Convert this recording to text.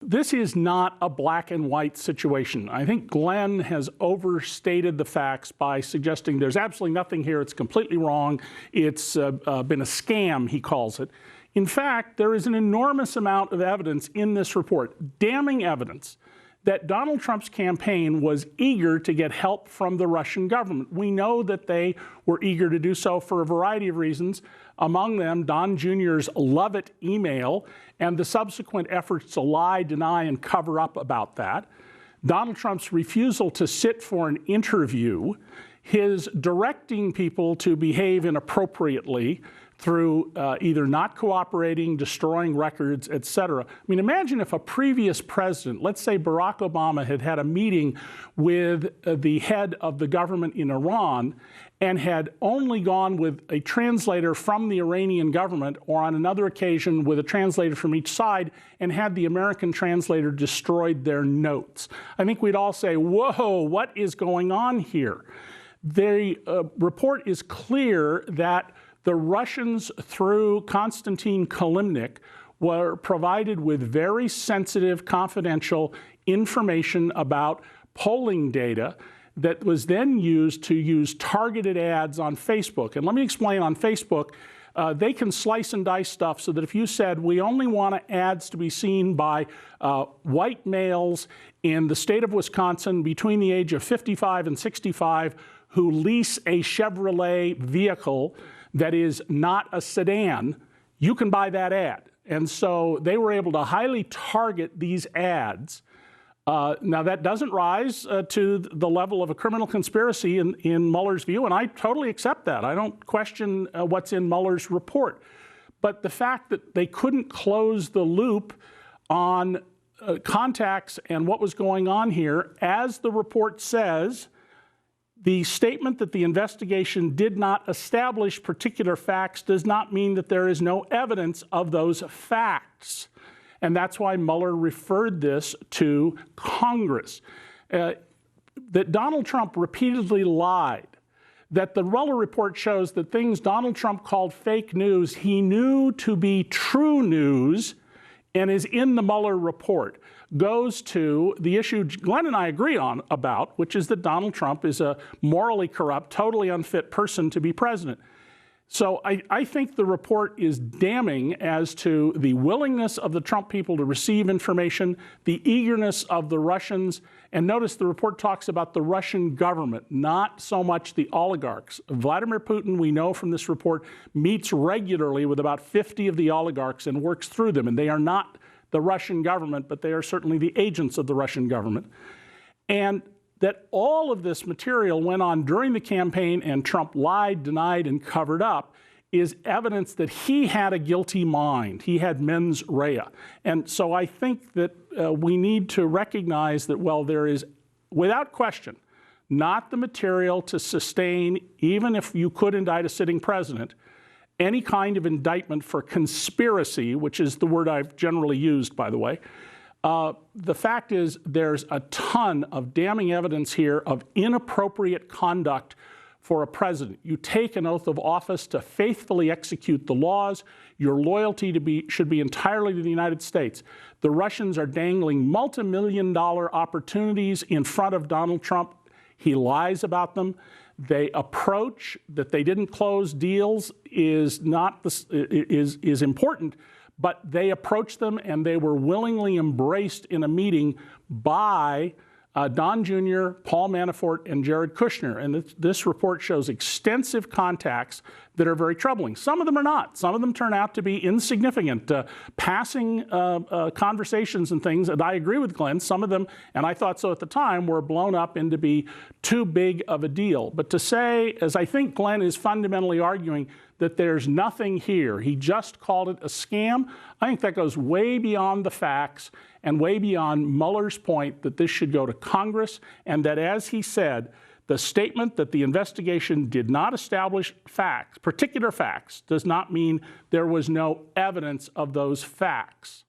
This is not a black and white situation. I think Glenn has overstated the facts by suggesting there's absolutely nothing here. It's completely wrong. It's been a scam, he calls it. In fact, there is an enormous amount of evidence in this report, damning evidence, that Donald Trump's campaign was eager to get help from the Russian government. We know that they were eager to do so for a variety of reasons, among them Don Jr.'s Love It email and the subsequent efforts to lie, deny, and cover up about that, Donald Trump's refusal to sit for an interview, his directing people to behave inappropriately through either not cooperating, destroying records, et cetera. I mean, imagine if a previous president, let's say Barack Obama, had had a meeting with the head of the government in Iran and had only gone with a translator from the Iranian government, or on another occasion with a translator from each side, and had the American translator destroyed their notes. I think we'd all say, whoa, what is going on here? The report is clear that the Russians, through Konstantin Kilimnik, were provided with very sensitive, confidential information about polling data that was then used to use targeted ads on Facebook. And let me explain, on Facebook, they can slice and dice stuff so that if you said, we only want ads to be seen by white males in the state of Wisconsin between the age of 55 and 65 who lease a Chevrolet vehicle that is not a sedan, you can buy that ad. And so they were able to highly target these ads. Now, that doesn't rise to the level of a criminal conspiracy in Mueller's view, and I totally accept that. I don't question what's in Mueller's report. But the fact that they couldn't close the loop on contacts and what was going on here, as the report says, the statement that the investigation did not establish particular facts does not mean that there is no evidence of those facts. And that's why Mueller referred this to Congress. That Donald Trump repeatedly lied, that the Mueller report shows that things Donald Trump called fake news, he knew to be true news and is in the Mueller report, goes to the issue Glenn and I agree on about, which is that Donald Trump is a morally corrupt, totally unfit person to be president. So I think the report is damning as to the willingness of the Trump people to receive information, the eagerness of the Russians, and notice the report talks about the Russian government, not so much the oligarchs. Vladimir Putin, we know from this report, meets regularly with about 50 of the oligarchs and works through them, and they are not the Russian government, but they are certainly the agents of the Russian government. And that all of this material went on during the campaign and Trump lied, denied, and covered up is evidence that he had a guilty mind. He had mens rea. And so I think that we need to recognize that, well, there is, without question, not the material to sustain, even if you could indict a sitting president, any kind of indictment for conspiracy, which is the word I've generally used, by the way. The fact is there's a ton of damning evidence here of inappropriate conduct for a president. You take an oath of office to faithfully execute the laws. Your loyalty should be entirely to the United States. The Russians are dangling multi-million-dollar opportunities in front of Donald Trump. He lies about them. They approach that they didn't close deals is important, but they approached them and they were willingly embraced in a meeting by Don Jr., Paul Manafort, and Jared Kushner. And this report shows extensive contacts that are very troubling. Some of them are not. Some of them turn out to be insignificant, passing conversations and things. And I agree with Glenn. Some of them, and I thought so at the time, were blown up into be too big of a deal. But to say, as I think Glenn is fundamentally arguing, that there's nothing here, he just called it a scam, I think that goes way beyond the facts and way beyond Mueller's point that this should go to Congress, and that, as he said, the statement that the investigation did not establish facts, particular facts, does not mean there was no evidence of those facts.